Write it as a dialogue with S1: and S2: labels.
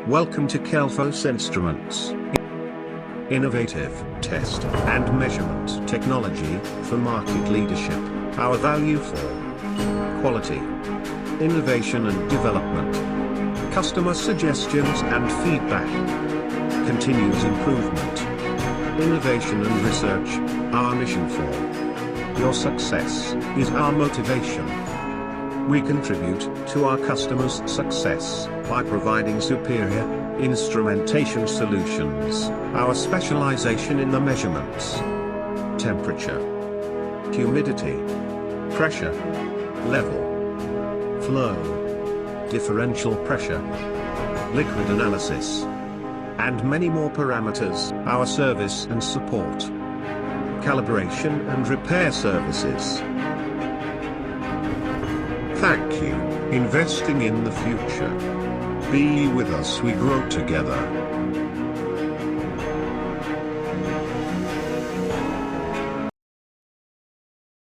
S1: Welcome to Kelfos Instruments. Innovative test and measurement technology for market leadership. Our value for quality, innovation and development, customer suggestions and feedback, continuous improvement, innovation and research. Our mission for your success is our motivation. We contribute to our customers' success by providing superior instrumentation solutions. Our specialization in the measurements: temperature, humidity, pressure, level, flow, differential pressure, liquid analysis, and many more parameters. Our service and support, calibration and repair services. Thank you, investing in the future. Be with us, we grow together.